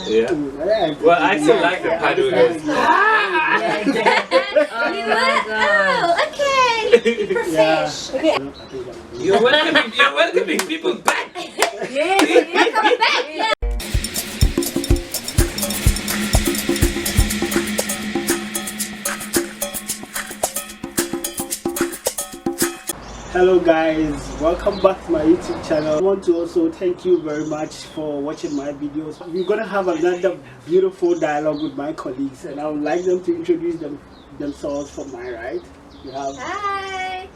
Yeah. Well, I still like the part where it's okay. Profesh. Okay. You're welcoming people back. Yes, welcome back. Hello guys, welcome back to my YouTube channel. I want to also thank you very much for watching my videos. We're gonna have another beautiful dialogue with my colleagues, and I would like them to introduce themselves from my right. You have. Hi,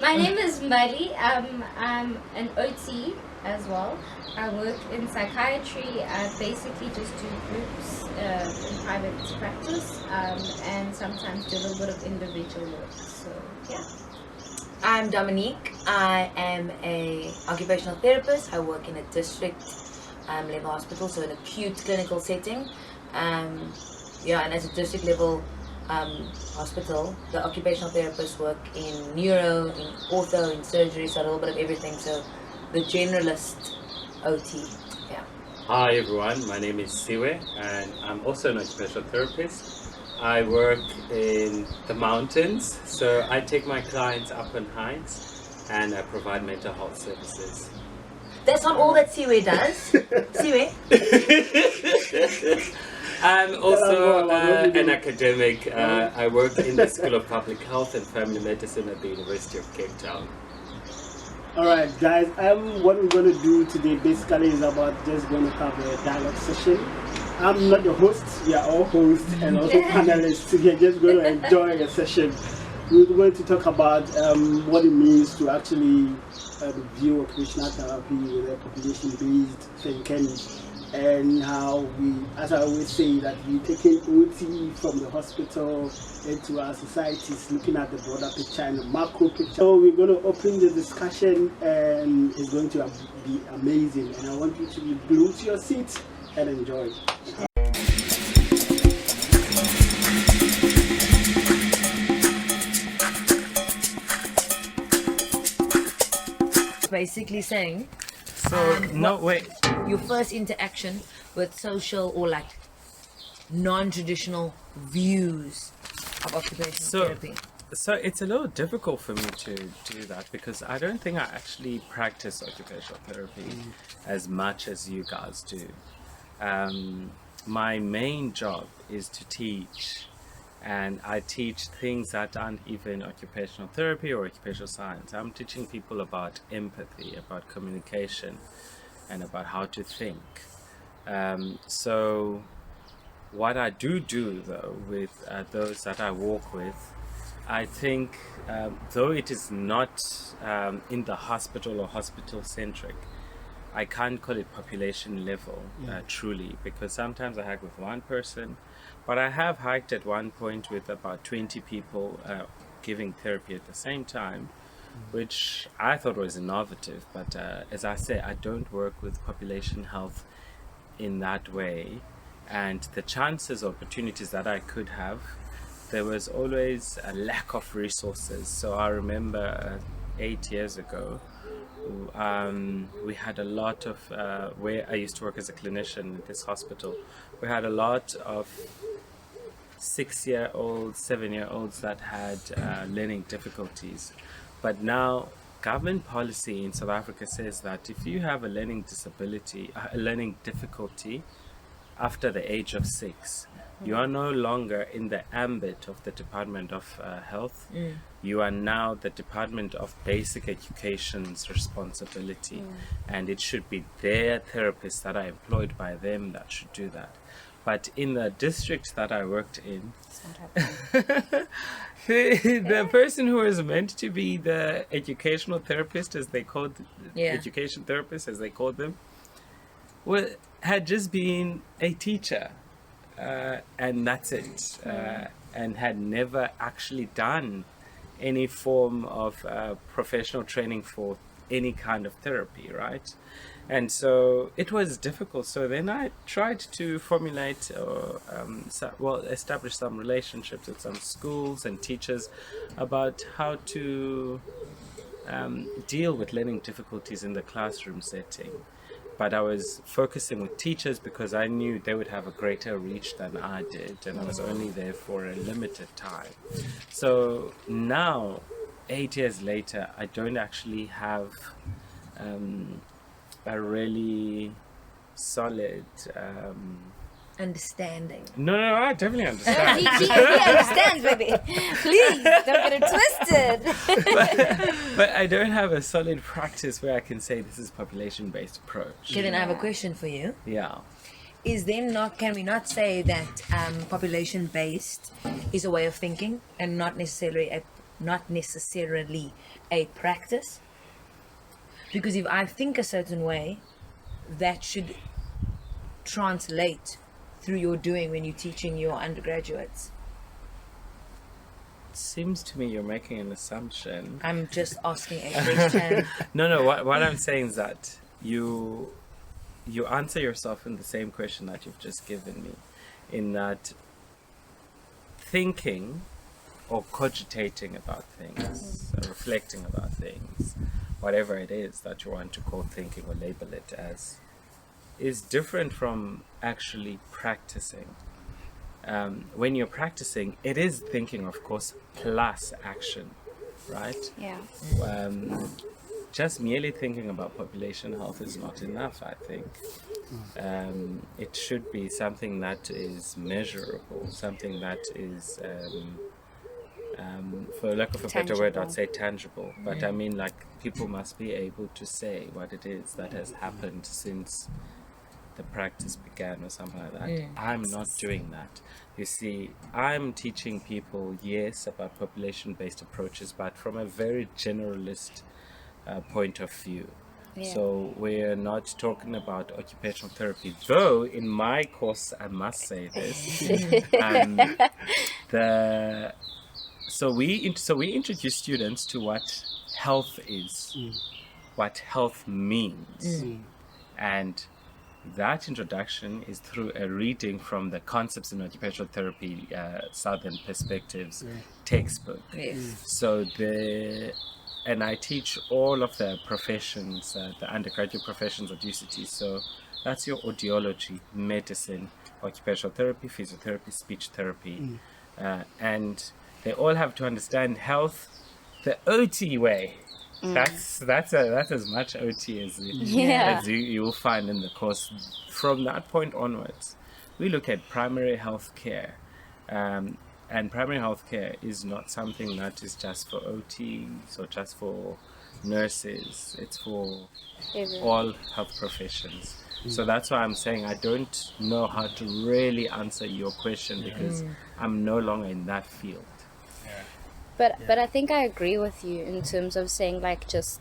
my name is Mali. I'm an OT as well. I work in psychiatry. I basically just do groups in private practice and sometimes do a little bit of individual work. So yeah. I'm Dominique. I am a occupational therapist. I work in a district level hospital, so an acute clinical setting. And as a district level hospital, the occupational therapists work in neuro, in ortho, in surgery, so a little bit of everything. So the generalist OT. Yeah. Hi everyone, my name is Siwe and I'm also an occupational therapist. I work in the mountains, so I take my clients up on hikes and I provide mental health services. That's not all that Siwe does. Siwe? I'm also an academic. I work in the School of Public Health and Family Medicine at the University of Cape Town. Alright guys, what we're going to do today basically is about just going to have a dialogue session. I'm not the host, we are all hosts and also panelists. We're just going to enjoy a session. We're going to talk about what it means to actually view occupational therapy with a population-based thinking, and how we, as I always say, that we taking OT from the hospital into our societies, looking at the broader picture and the macro picture. So we're going to open the discussion and it's going to be amazing, and I want you to be glued to your seats and enjoy. Basically saying, your first interaction with social or like non-traditional views of occupational therapy. So it's a little difficult for me to do that because I don't think I actually practice occupational therapy as much as you guys do. My main job is to teach, and I teach things that aren't even occupational therapy or occupational science. I'm teaching people about empathy, about communication, and about how to think. So what I do though with those that I work with, I think though it is not in the hospital or hospital centric, I can't call it population level truly, because sometimes I hike with one person, but I have hiked at one point with about 20 people giving therapy at the same time, which I thought was innovative. But as I say, I don't work with population health in that way, and the chances or opportunities that I could have, there was always a lack of resources. So I remember 8 years ago, we had a lot of where I used to work as a clinician at this hospital, we had a lot of 6-year-olds, 7-year-olds that had learning difficulties. But now government policy in South Africa says that if you have a learning disability, a learning difficulty after the age of 6, you are no longer in the ambit of the Department of Health. You are now the Department of Basic Education's responsibility, and it should be their therapists that are employed by them that should do that. But in the district that I worked in, the person who was meant to be the educational therapist, as they called education therapists, as they called them, had just been a teacher. And that's it, and had never actually done any form of professional training for any kind of therapy, right? And so it was difficult. So then I tried to formulate or establish some relationships with some schools and teachers about how to deal with learning difficulties in the classroom setting. but I was focusing with teachers because I knew they would have a greater reach than I did, and I was only there for a limited time. So now, 8 years later, I don't actually have a really solid. Understanding. No, I definitely understand. He understands, baby. Please don't get it twisted. But I don't have a solid practice where I can say this is population-based approach. Okay, then I have a question for you. Yeah. Can we not say that population-based is a way of thinking and not necessarily a practice? Because if I think a certain way, that should translate through your doing when you're teaching your undergraduates. It seems to me you're making an assumption. I'm just asking a question. No. What I'm saying is that you answer yourself in the same question that you've just given me, in that thinking or cogitating about things, reflecting about things, whatever it is that you want to call thinking or label it as, is different from actually practicing. When you're practicing, it is thinking, of course, plus action, right? Yeah. Just merely thinking about population health is not enough, I think. It should be something that is measurable, something that is, for lack of a better word, I'd say tangible. But I mean, like, people must be able to say what it is that has happened since the practice began or something like that. I'm not doing that. You see, I'm teaching people, yes, about population-based approaches, but from a very generalist point of view. Yeah. So we're not talking about occupational therapy, though in my course, I must say this. So we introduce students to what health is, what health means, and that introduction is through a reading from the Concepts in Occupational Therapy Southern Perspectives textbook. Yes. So and I teach all of the professions, the undergraduate professions at UCT. So that's your audiology, medicine, occupational therapy, physiotherapy, speech therapy, and they all have to understand health the OT way. That's as much OT as you'll find in the course. From that point onwards, we look at primary health care, and primary health care is not something that is just for OTs or just for nurses. It's for all health professions. So that's why I'm saying I don't know how to really answer your question because I'm no longer in that field. But I think I agree with you in terms of saying, like, just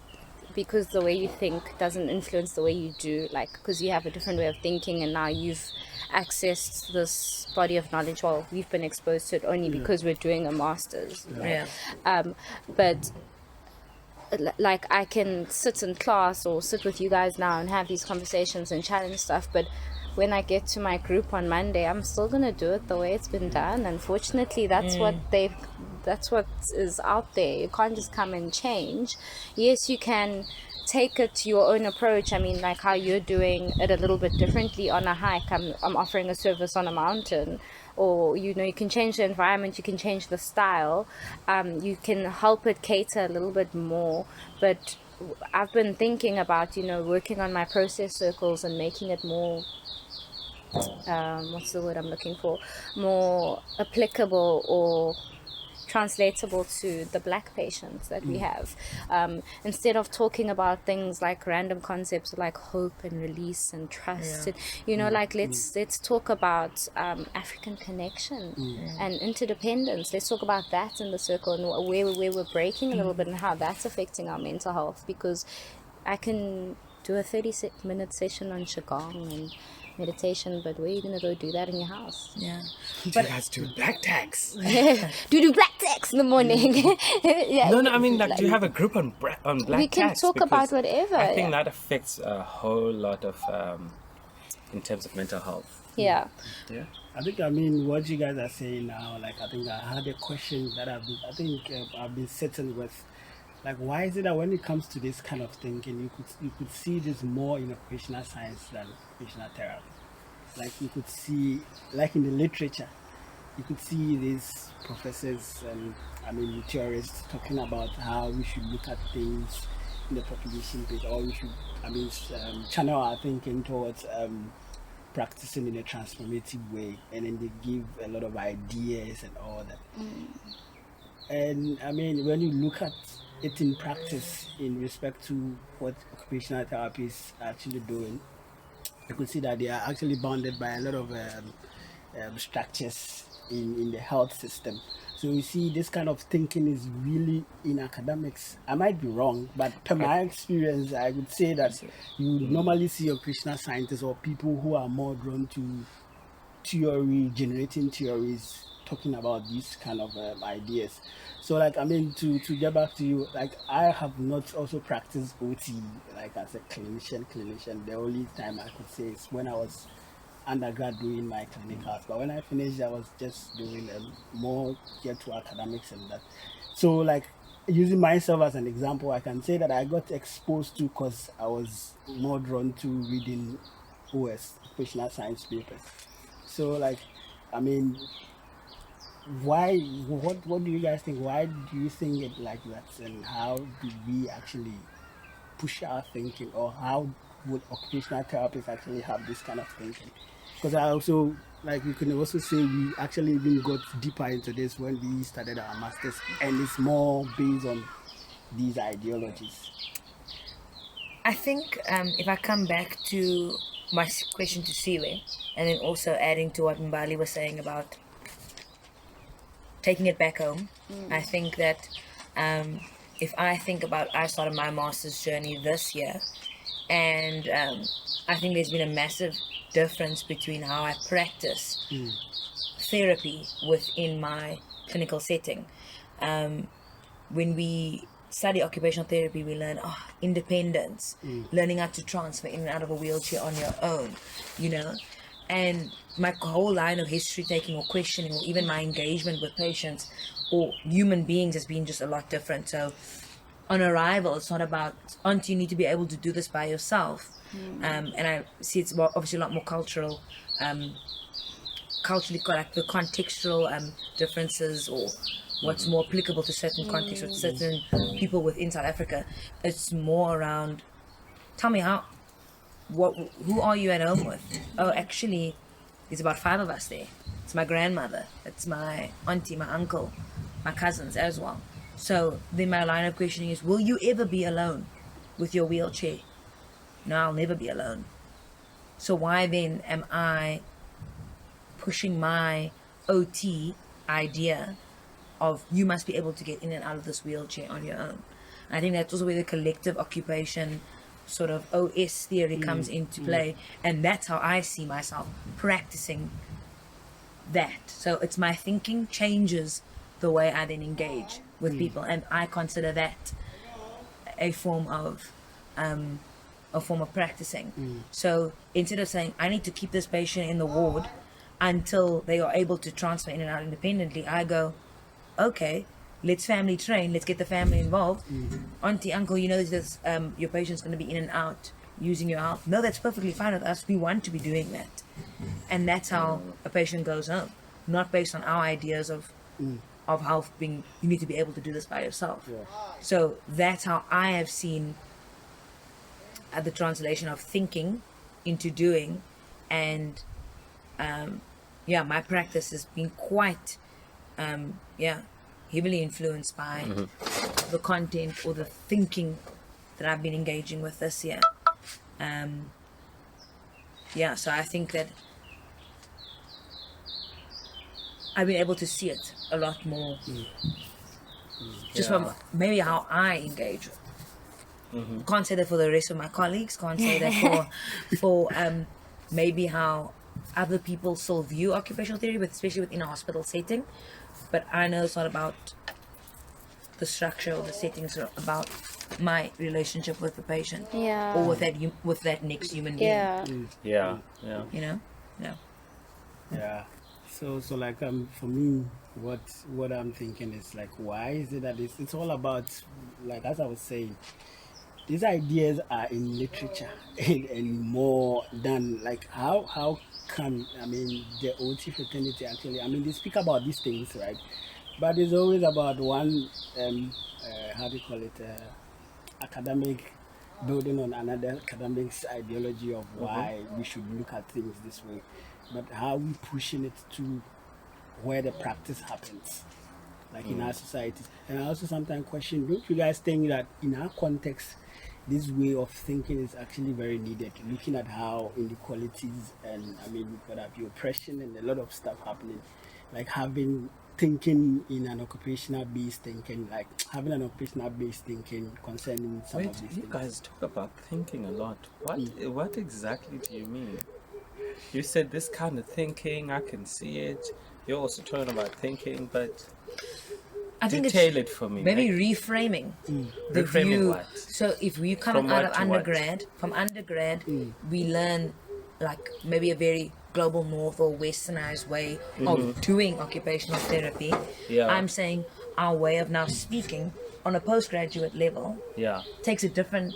because the way you think doesn't influence the way you do, like, because you have a different way of thinking and now you've accessed this body of knowledge. Well, we've been exposed to it only because we're doing a master's, right? But like, I can sit in class or sit with you guys now and have these conversations and challenge stuff, but when I get to my group on Monday, I'm still gonna do it the way it's been done. Unfortunately, that's what is out there. You can't just come and change. Yes, you can take it to your own approach. I mean, like how you're doing it a little bit differently on a hike. I'm offering a service on a mountain, or you can change the environment, you can change the style, you can help it cater a little bit more. But I've been thinking about working on my process circles and making it more what's the word I'm looking for, more applicable or translatable to the black patients that we have, instead of talking about things like random concepts like hope and release and trust, and, like let's talk about African connection and interdependence. Let's talk about that in the circle and where we're breaking a little bit and how that's affecting our mental health, because I can do a 30-minute session on Qigong and meditation, but where are you going to go do that in your house? But it has to do black tax. do black tax in the morning. No, I mean, like, do you have a group on black tax? We can talk about whatever. I think that affects a whole lot of, in terms of mental health. Yeah. I think, what you guys are saying now, like, I think I had a question that I've been sitting with like why is it that when it comes to this kind of thinking, you could see this more in occupational science than occupational therapy? Like you could see, like in the literature, you could see these professors and theorists talking about how we should look at things in the population bit, or we should channel our thinking towards practicing in a transformative way, and then they give a lot of ideas and all that. And I mean, when you look at it in practice in respect to what occupational therapy is actually doing, you could see that they are actually bounded by a lot of structures in the health system. So you see, this kind of thinking is really in academics. I might be wrong, but per my experience, I would say that you normally see occupational scientists or people who are more drawn to theory, generating theories, talking about these kind of ideas. So like, I mean, to get back to you, like I have not also practiced OT like as a clinician. The only time I could say is when I was undergrad doing my clinicals, but when I finished, I was just doing more get to academics and that. So like, using myself as an example, I can say that I got exposed to, because I was more drawn to reading OS, occupational science papers. So like, I mean, why, what do you guys think? Why do you think it like that? And how do we actually push our thinking, or how would occupational therapists actually have this kind of thinking? Because I also, like, we can also say we actually even got deeper into this when we started our masters, and it's more based on these ideologies. I think if I come back to my question to Siwe, and then also adding to what Mbali was saying about taking it back home, I think that if I think about, I started my master's journey this year, and I think there's been a massive difference between how I practice therapy within my clinical setting. When we study occupational therapy, we learn independence, learning how to transfer in and out of a wheelchair on your own, you know. And my whole line of history taking or questioning, or even my engagement with patients or human beings, has been just a lot different. So on arrival, it's not about, you need to be able to do this by yourself. And I see it's obviously a lot more culturally correct, the contextual differences, or what's more applicable to certain contexts with certain people within South Africa. It's more around, tell me who are you at home with? Oh, actually, there's about 5 of us there. It's my grandmother, it's my auntie, my uncle, my cousins as well. So then my line of questioning is, will you ever be alone with your wheelchair? No, I'll never be alone. So why then am I pushing my OT idea of you must be able to get in and out of this wheelchair on your own? And I think that's also where the collective occupation sort of OS theory comes into play, and that's how I see myself practicing that. So it's my thinking changes the way I then engage with people, and I consider that a form of practicing. So instead of saying I need to keep this patient in the ward until they are able to transfer in and out independently, I go, okay, let's family train, let's get the family involved. Auntie, uncle, you know this, your patient's going to be in and out using your help. No, that's perfectly fine with us. We want to be doing that. And that's how a patient goes home, not based on our ideas of how you need to be able to do this by yourself. So that's how I have seen the translation of thinking into doing. And my practice has been quite heavily influenced by the content or the thinking that I've been engaging with this year. So I think that I've been able to see it a lot more just from maybe how I engage. Can't say that for the rest of my colleagues, can't say that for maybe how other people still view occupational therapy, but especially within a hospital setting. But I know it's not about the structure or the setting, it's about my relationship with the patient, or with that next human being. Yeah. You know? Yeah. So like for me, what I'm thinking is like, why is it that it's all about, like as I was saying, these ideas are in literature and more than like how can, I mean, the OT fraternity actually, I mean, they speak about these things, right? But it's always about one how do you call it, academic building on another academic's ideology of why we should look at things this way, but how we pushing it to where the practice happens, like in our societies. And I also sometimes question, don't you guys think that in our context, this way of thinking is actually very needed, looking at how inequalities and, I mean, we've got the oppression and a lot of stuff happening, like having thinking in an occupational based thinking, like having an occupational based thinking concerning some Wait, of these you things. guys talk about thinking a lot. What exactly do you mean? You said this kind of thinking, I can see it. You're also talking about thinking, but I think detail it's it for me. maybe like, reframing the Reframing view. what? So if we coming From out what of to what? undergrad, from undergrad, we learn like maybe a very global north or westernized way of doing occupational therapy. Yeah. I'm saying our way of now speaking on a postgraduate level Yeah. takes a different,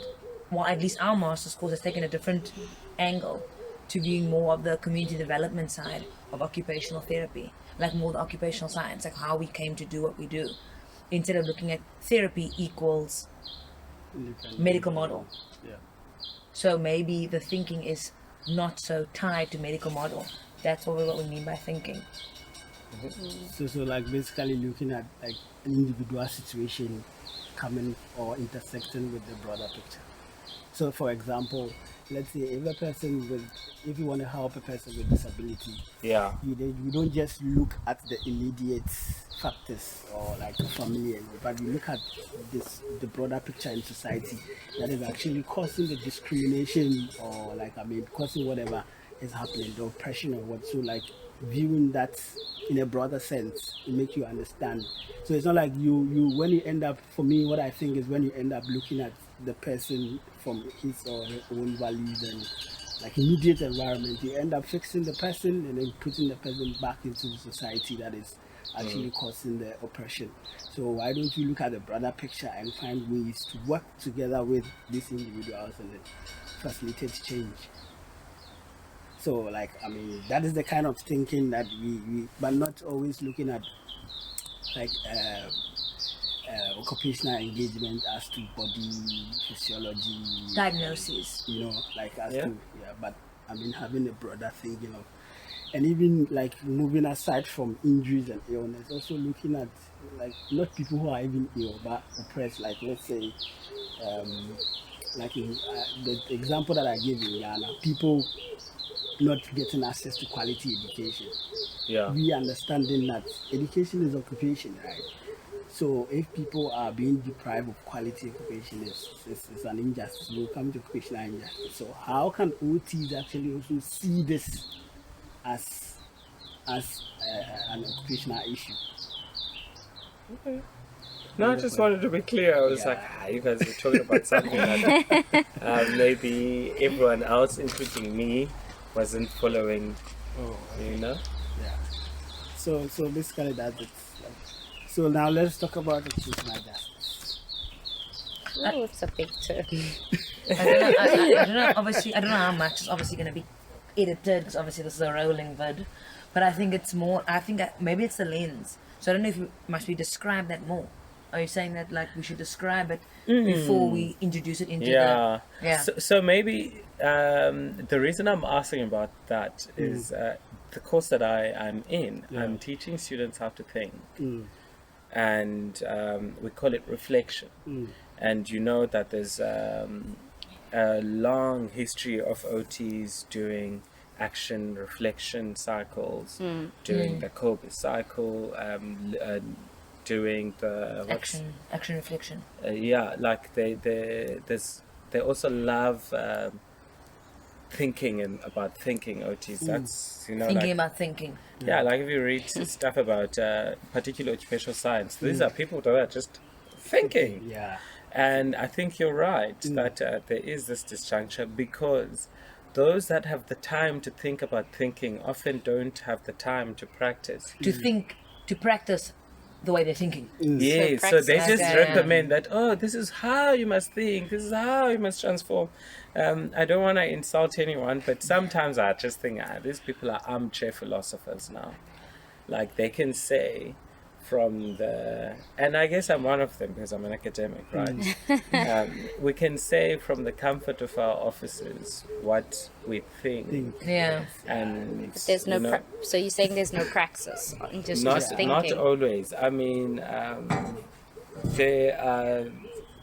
well, at least our master's course has taken a different angle to viewing more of the community development side of occupational therapy, like more the occupational science, like how we came to do what we do, instead of looking at therapy equals medical model. Yeah. So maybe the thinking is not so tied to medical model. That's what we mean by thinking. So like basically looking at like an individual situation coming or intersecting with the broader picture. So for example, let's say if you want to help a person with disability, Yeah. you don't just look at the immediate factors or like the family, but you look at the broader picture in society that is actually causing the discrimination, or like, I mean, causing whatever is happening, the oppression or what. So like viewing that in a broader sense, it makes you understand. So it's not like you when you end up, for me, what I think is when you end up looking at the person from his or her own values and like immediate environment, you end up fixing the person and then putting the person back into the society that is actually causing the oppression. So why don't you look at the broader picture and find ways to work together with these individuals and then facilitate change? So like, I mean, that is the kind of thinking that we but not always looking at like occupational engagement as to body physiology, Diagnoses. you know, like as Yeah. to, yeah, but I mean having a broader thinking of, and even like moving aside from injuries and illness, also looking at like not people who are even ill but oppressed, like let's say like in the example that I gave in Ghana, people not getting access to quality education. Yeah. We understanding that education is occupation, right? So if people are being deprived of quality occupation, it's an injustice. We'll come to occupational injustice. So how can OTs actually also see this as an occupational issue? Okay. No, I just wanted to be clear. I was Yeah. like, you guys were talking about something that maybe everyone else, including me, wasn't following. Oh, You know? yeah. So basically that's it. So now let's talk about occupational justice. Oh, it's a big term. I don't know. Obviously, I don't know how much is obviously going to be edited, because obviously this is a rolling vid. But I think it's more. I think maybe it's the lens. So I don't know if must we describe that more. Are you saying that like we should describe it before we introduce it into Yeah. the? Yeah. So maybe the reason I'm asking about that is the course that I'm in. Yeah. I'm teaching students how to think, Mm. and we call it reflection. And you know that there's a long history of OTs doing action reflection cycles, doing the Kobe cycle, doing the Action reflection. yeah, like they also love thinking and about thinking OTs. That's, you know, Thinking like, about thinking. yeah, like if you read stuff about particular occupational science, these are people that are just thinking. Yeah. And I think you're right that there is this disjuncture because those that have the time to think about thinking often don't have the time to practice. To practice the way they're thinking. Yes, so practice they that. just Yeah. recommend that, oh, this is how you must think, this is how you must transform. I don't want to insult anyone, but sometimes I just think, these people are armchair philosophers now. Like, they can say from the, and I guess I'm one of them because I'm an academic, right? We can say from the comfort of our offices what we think. Yeah. And There's no you know, so you're saying there's no praxis, just not thinking. not always. I mean, there are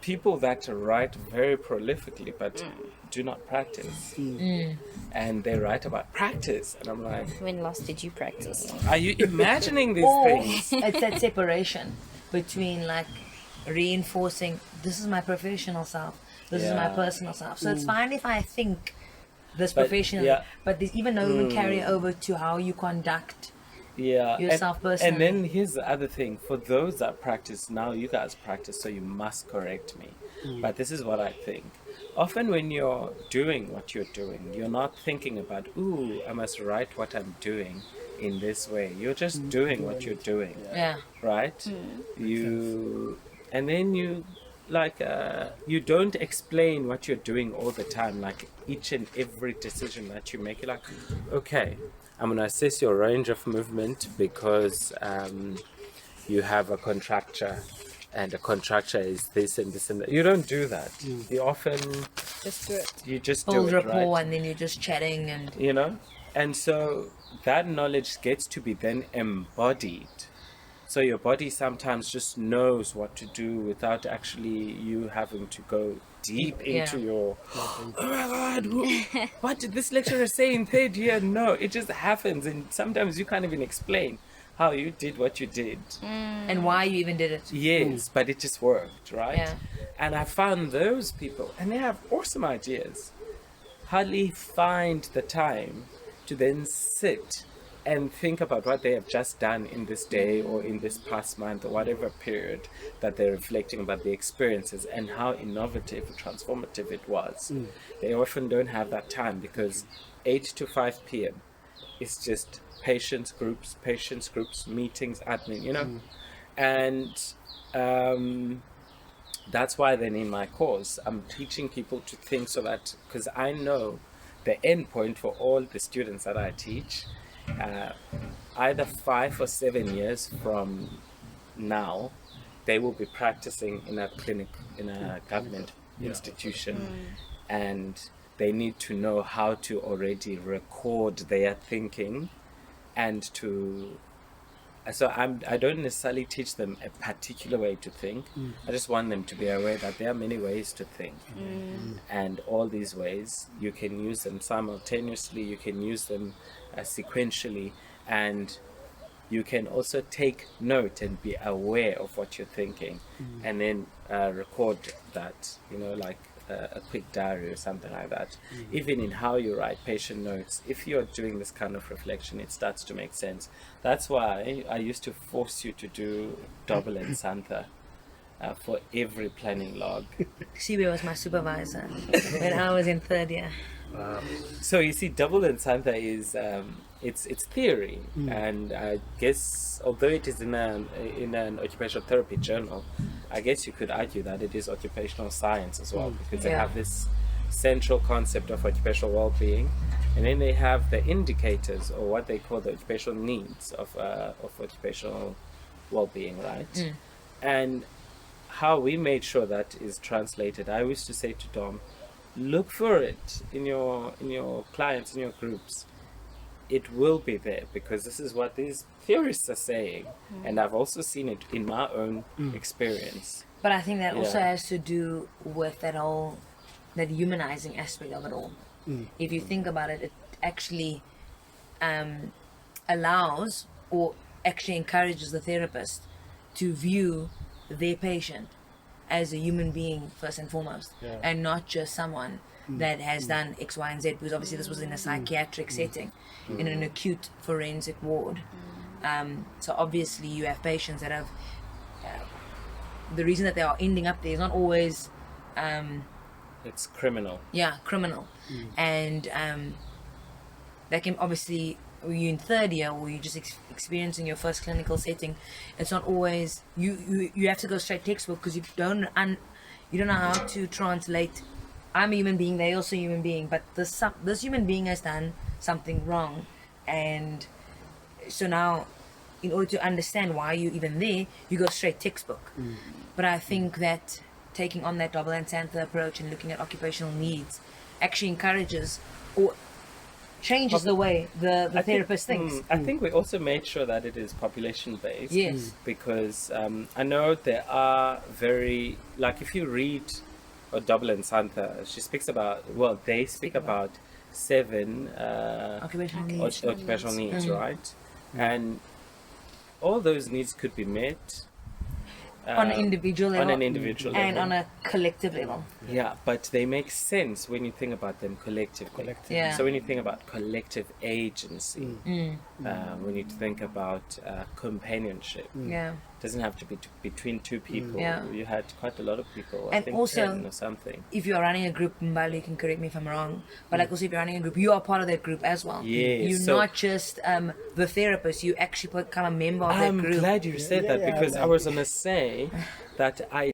people that write very prolifically but do not practice, and they write about practice, and I'm like, When last did you practice? are you imagining these Or things? it's that separation between like reinforcing this is my professional self, this is my Yeah. personal self. So it's fine if I think this But, professionally, yeah. but there's even no even carry over to how you conduct. Yeah, Yourself personally. and then here's the other thing: for those that practice now, you guys practice, so you must correct me. But this is what I think. Often when you're doing what you're doing, you're not thinking about, ooh, I must write what I'm doing in this way. You're just doing what you're doing, Yeah. right? You, and then you, like, you don't explain what you're doing all the time. Like each and every decision that you make, you're like, okay, I'm going to assess your range of movement because you have a contracture, and a contracture is this and this and that. You don't do that. You often Just do it. you just do Build it, rapport right? and then you're just chatting and You know, and so that knowledge gets to be then embodied. So your body sometimes just knows what to do without actually you having to go deep into your, oh my God, what did this lecturer say in third year? No, it just happens, and sometimes you can't even explain how you did what you did. and why you even did it. Yes, but it just worked, right? Yeah. And I found those people, and they have awesome ideas, hardly find the time to then sit and think about what they have just done in this day or in this past month or whatever period that they're reflecting about the experiences and how innovative and transformative it was. They often don't have that time because 8 to 5 p.m. is just patients groups, meetings, admin, you know? And that's why then in my course, I'm teaching people to think so that, because I know the end point for all the students that I teach, either 5 or 7 years from now, they will be practicing in a clinic, in a government institution, and they need to know how to already record their thinking, and to so I don't necessarily teach them a particular way to think. I just want them to be aware that there are many ways to think, and all these ways you can use them simultaneously, you can use them sequentially, and you can also take note and be aware of what you're thinking, and then record that, you know, like a quick diary or something like that. Even in how you write patient notes, if you're doing this kind of reflection, it starts to make sense. That's why I used to force you to do double and Santha for every planning log. Siwe was my supervisor when I was in third year. So you see, double and Santha is it's theory, and I guess although it is in an occupational therapy journal, I guess you could argue that it is occupational science as well, because they have this central concept of occupational well-being, and then they have the indicators, or what they call the occupational needs of occupational well-being, right? And how we made sure that is translated, I used to say to Dom, look for it in your clients, in your groups. It will be there, because this is what these theorists are saying, and I've also seen it in my own experience. But I think that also Yeah. has to do with that humanizing aspect of it all. If you think about it, it actually allows or actually encourages the therapist to view their patient as a human being first and foremost, and not just someone that has done X, Y, and Z, because obviously this was in a psychiatric setting, in an acute forensic ward. So obviously you have patients that have, the reason that they are ending up there is not always It's criminal. Yeah, criminal. And that can obviously, you're in third year or you're just experiencing your first clinical setting, it's not always you have to go straight textbook, because you don't know how to translate. I'm a human being, they're also a human being, but this human being has done something wrong, and so now in order to understand why you're even there, you go straight textbook. But I think that taking on that double entendre approach and looking at occupational needs actually encourages or changes the way the therapist thinks. I think we also made sure that it is population based. Yes. Because I know there are very, like if you read Double and Santa, she speaks about, well, they speak about 7 occupational needs, right? And all those needs could be met On an individual level. on an individual And level. on a collective level. Yeah, but they make sense when you think about them collectively. Yeah. So when you think about collective agency, when you think about companionship, Yeah. it doesn't have to be between 2 people. Yeah. You had quite a lot of people, I And think also- 10 or something. If you're running a group, Mbali, you can correct me if I'm wrong, but like also if you're running a group, you are part of that group as well. Yes, You're so- not just the therapist, you actually become a member of that I'm group. glad you said that, Yeah, because I like- was going to say that I